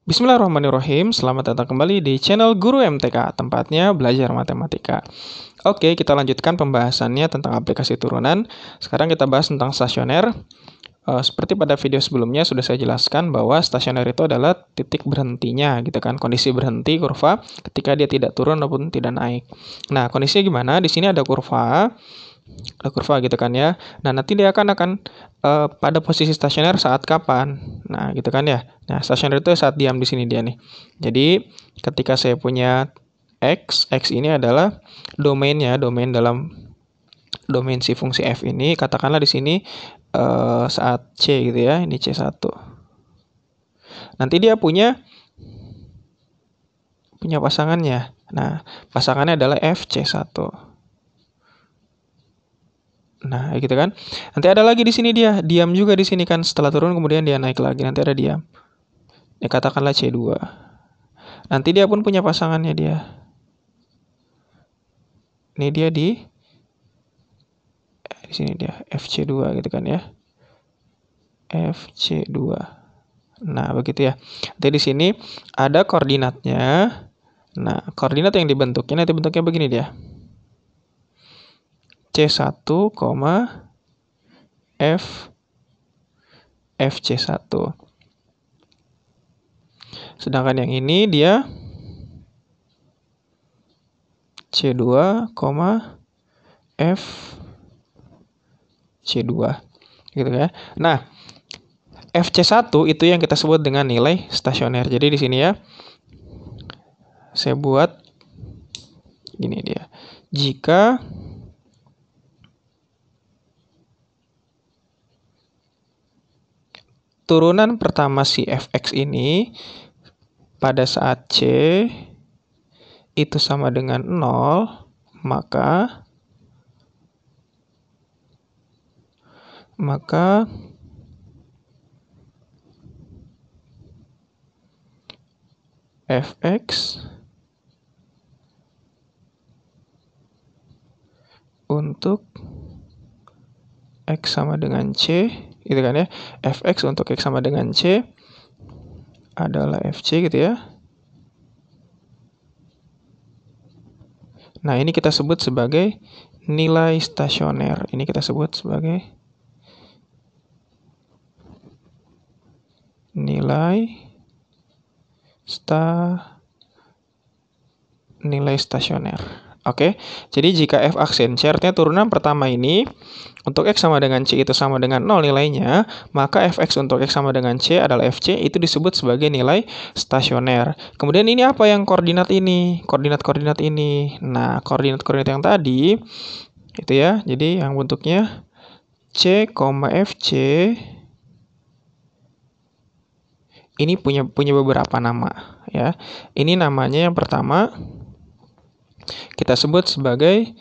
Bismillahirrahmanirrahim. Selamat datang kembali di channel Guru MTK, tempatnya belajar matematika. Oke, kita lanjutkan pembahasannya tentang aplikasi turunan. Sekarang kita bahas tentang stasioner. Seperti pada video sebelumnya sudah saya jelaskan bahwa stasioner itu adalah titik berhentinya, gitu kan? Kondisi berhenti kurva ketika dia tidak turun maupun tidak naik. Nah, kondisinya gimana? Di sini ada kurva gitu kan ya. Nah, nanti dia akan pada posisi stasioner saat kapan? Nah, gitu kan ya. Nah, stasioner itu saat diam di sini dia nih. Jadi, ketika saya punya X ini adalah domain dalam domain si fungsi f ini, katakanlah di sini saat C gitu ya, ini C1. Nanti dia punya pasangannya. Nah, pasangannya adalah FC1. Nah, gitu kan. Nanti ada lagi di sini dia, diam juga di sini kan. Setelah turun kemudian dia naik lagi, nanti ada diam. Ya, katakanlah C2. Nanti dia pun punya pasangannya dia. Ini dia di sini dia, FC2 gitu kan ya. FC2. Nah, begitu ya. Nanti di sini ada koordinatnya. Nah, koordinat yang dibentuknya nanti bentuknya begini dia. C1, FC1. Sedangkan yang ini dia C2, FC2. Gitu ya. Nah, FC1 itu yang kita sebut dengan nilai stasioner. Jadi di sini ya, saya buat gini dia. Jika turunan pertama si fx ini pada saat C itu sama dengan 0, maka fx untuk x sama dengan C, gitu kan ya. Fx untuk x sama dengan C adalah fc gitu ya. Nah, ini kita sebut sebagai nilai stasioner. Ini kita sebut sebagai nilai stasioner. Oke, jadi jika f aksensi artinya turunan pertama ini untuk x sama dengan C itu sama dengan 0 nilainya, maka fx untuk x sama dengan C adalah fc, itu disebut sebagai nilai stasioner. Kemudian ini apa yang koordinat ini? Koordinat ini. Nah, koordinat yang tadi itu ya, jadi yang bentuknya C, fc ini punya beberapa nama ya. Ini namanya yang pertama kita sebut sebagai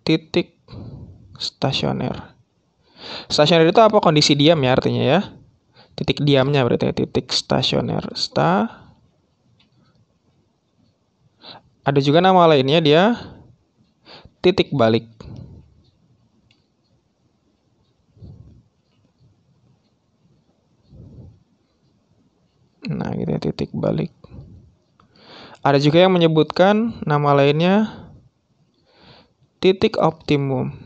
titik stasioner. Stasioner itu apa? Kondisi diam ya artinya ya. Titik diamnya berarti ya, titik stasioner. Ada juga nama lainnya dia titik balik. Nah, gitu ya, titik balik. Ada juga yang menyebutkan nama lainnya titik optimum.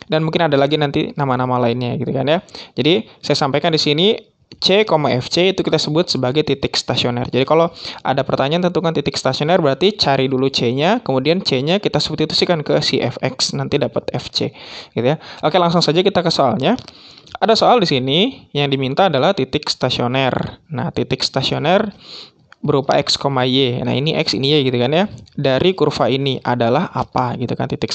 Dan mungkin ada lagi nanti nama-nama lainnya gitu kan ya. Jadi saya sampaikan di sini C, FC itu kita sebut sebagai titik stasioner. Jadi kalau ada pertanyaan tentukan titik stasioner berarti cari dulu C-nya, kemudian C-nya kita substitusikan ke si fx, nanti dapat FC gitu ya. Oke, langsung saja kita ke soalnya. Ada soal di sini yang diminta adalah titik stasioner. Nah, titik stasioner berupa x, y. Nah, ini x, ini y gitu kan ya. Dari kurva ini adalah apa gitu kan titik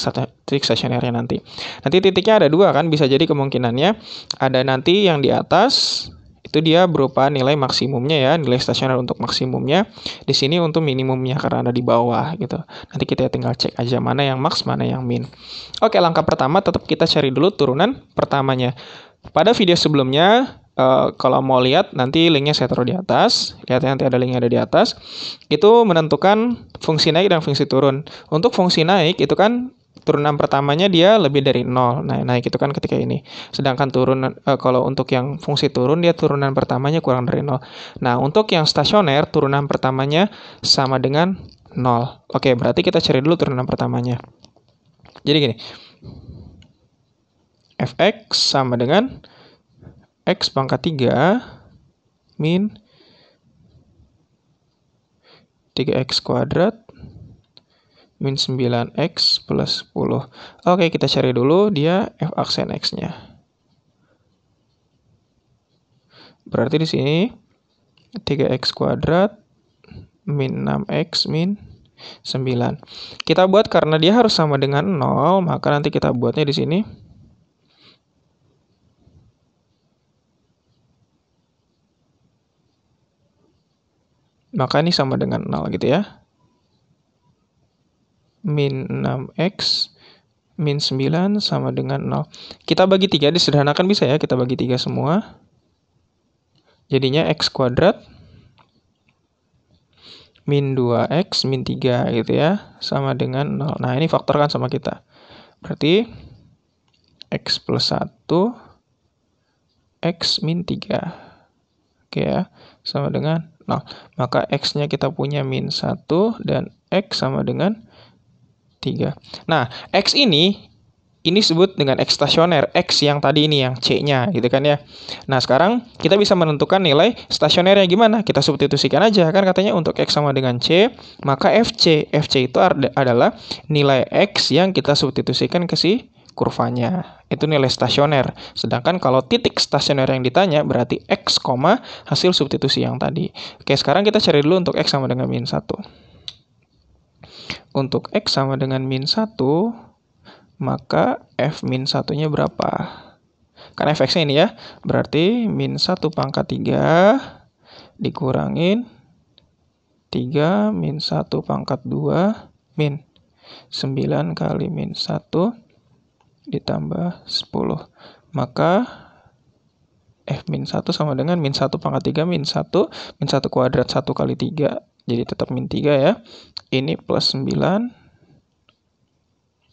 stasionernya nanti. Nanti titiknya ada dua kan, bisa jadi kemungkinannya ada nanti yang di atas itu dia berupa nilai maksimumnya ya, nilai stasioner untuk maksimumnya. Di sini untuk minimumnya karena ada di bawah gitu. Nanti kita tinggal cek aja mana yang max, mana yang min. Oke, langkah pertama tetap kita cari dulu turunan pertamanya. Pada video sebelumnya kalau mau lihat nanti linknya saya taruh di atas. Lihat nanti ada linknya ada di atas. Itu menentukan fungsi naik dan fungsi turun. Untuk fungsi naik itu kan turunan pertamanya dia lebih dari 0. Nah, naik itu kan ketika ini. Sedangkan turunan kalau untuk yang fungsi turun dia turunan pertamanya kurang dari 0. Nah, untuk yang stasioner turunan pertamanya sama dengan 0. Oke, berarti kita cari dulu turunan pertamanya. Jadi gini. Fx sama dengan x pangkat 3 min 3x kuadrat min 9x plus 10. Oke, kita cari dulu dia f aksen x-nya. Berarti di sini 3x kuadrat min 6x min 9. Kita buat karena dia harus sama dengan 0, maka nanti kita buatnya di sini. Maka ini sama dengan 0 gitu ya. Min 6x min 9 sama dengan 0. Kita bagi 3, disederhanakan bisa ya, kita bagi 3 semua. Jadinya x kuadrat min 2x min 3 gitu ya, sama dengan 0. Nah, ini faktor kan sama kita. Berarti x plus 1, x min 3. Oke ya, sama dengan 0. Maka x-nya kita punya min 1 dan x sama dengan 3. Nah, X ini disebut dengan X stasioner. X yang tadi ini, yang C-nya gitu kan ya. Nah, sekarang kita bisa menentukan nilai stasionernya gimana. Kita substitusikan aja. Kan katanya untuk X sama dengan C, maka FC. FC itu adalah nilai X yang kita substitusikan ke si kurvanya. Itu nilai stasioner. Sedangkan kalau titik stasioner yang ditanya berarti X, hasil substitusi yang tadi. Oke, sekarang kita cari dulu untuk X sama dengan min 1. Untuk X sama dengan min 1, maka F min 1-nya berapa? Kan Fx-nya ini ya, berarti min 1 pangkat 3 dikurangin 3 min 1 pangkat 2 min 9 kali min 1 ditambah 10. Maka F min 1 sama dengan min 1 pangkat 3 min 1 kuadrat 1 kali 3. Jadi tetap min 3 ya. Ini plus 9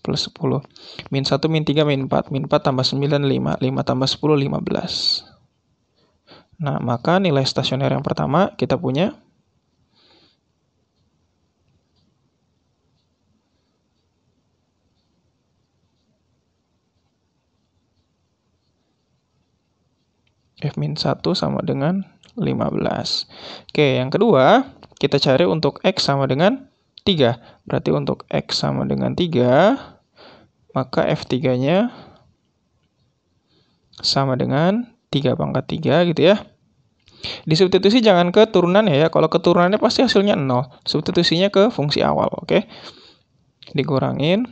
plus 10. Min 1 min 3 min 4. Min 4 tambah 9 5. 5 tambah 10 15. Nah, maka nilai stasioner yang pertama kita punya F min 1 sama dengan 15. Oke, yang kedua kita cari untuk X sama dengan 3. Berarti untuk X sama dengan 3, maka F3-nya sama dengan 3 pangkat 3 gitu ya. Disubstitusi jangan ke turunannya ya. Kalau keturunannya pasti hasilnya 0. Substitusinya ke fungsi awal, oke. Dikurangin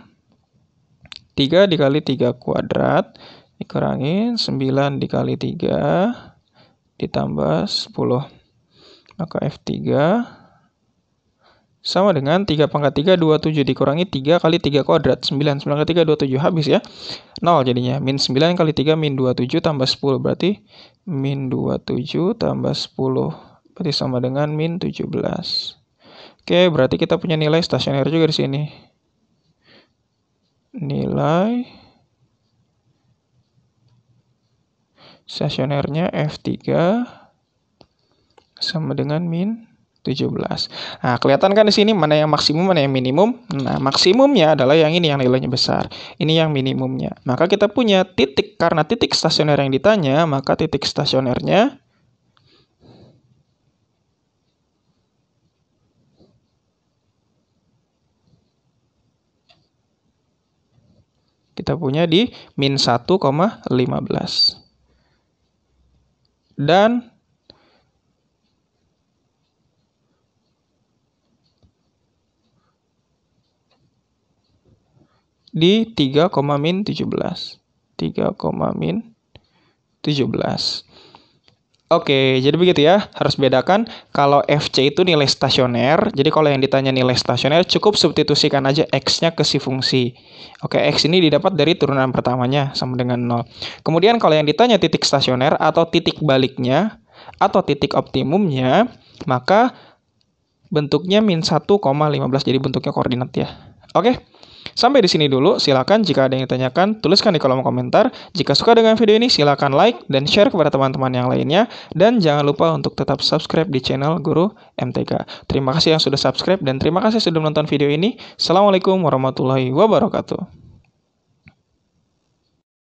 3 dikali 3 kuadrat, dikurangin 9 dikali 3, ditambah 10. Maka F3 sama dengan 3 pangkat 3, 27 dikurangi 3 kali 3 kuadrat. 9 kali 3, 27. Habis ya. 0 jadinya. Min 9 kali 3, min 27 tambah 10. Berarti min 27 tambah 10. Berarti sama dengan min 17. Oke, berarti kita punya nilai stasioner juga di sini. Nilai stasionernya F3 sama dengan min 17. Nah, kelihatan kan di sini mana yang maksimum, mana yang minimum. Nah, maksimumnya adalah yang ini yang nilainya besar. Ini yang minimumnya. Maka kita punya titik, karena titik stasioner yang ditanya, maka titik stasionernya kita punya di min 1,15. Dan di 3, min 17. 3, min 17. Oke, jadi begitu ya. Harus bedakan kalau FC itu nilai stasioner. Jadi kalau yang ditanya nilai stasioner, cukup substitusikan aja X-nya ke si fungsi. Oke, X ini didapat dari turunan pertamanya sama dengan 0. Kemudian kalau yang ditanya titik stasioner atau titik baliknya, atau titik optimumnya, maka bentuknya min 1,15. Jadi bentuknya koordinat ya. Oke. Sampai di sini dulu. Silakan jika ada yang ditanyakan, tuliskan di kolom komentar. Jika suka dengan video ini, silakan like dan share kepada teman-teman yang lainnya. Dan jangan lupa untuk tetap subscribe di channel Guru MTK. Terima kasih yang sudah subscribe dan terima kasih sudah menonton video ini. Assalamualaikum warahmatullahi wabarakatuh.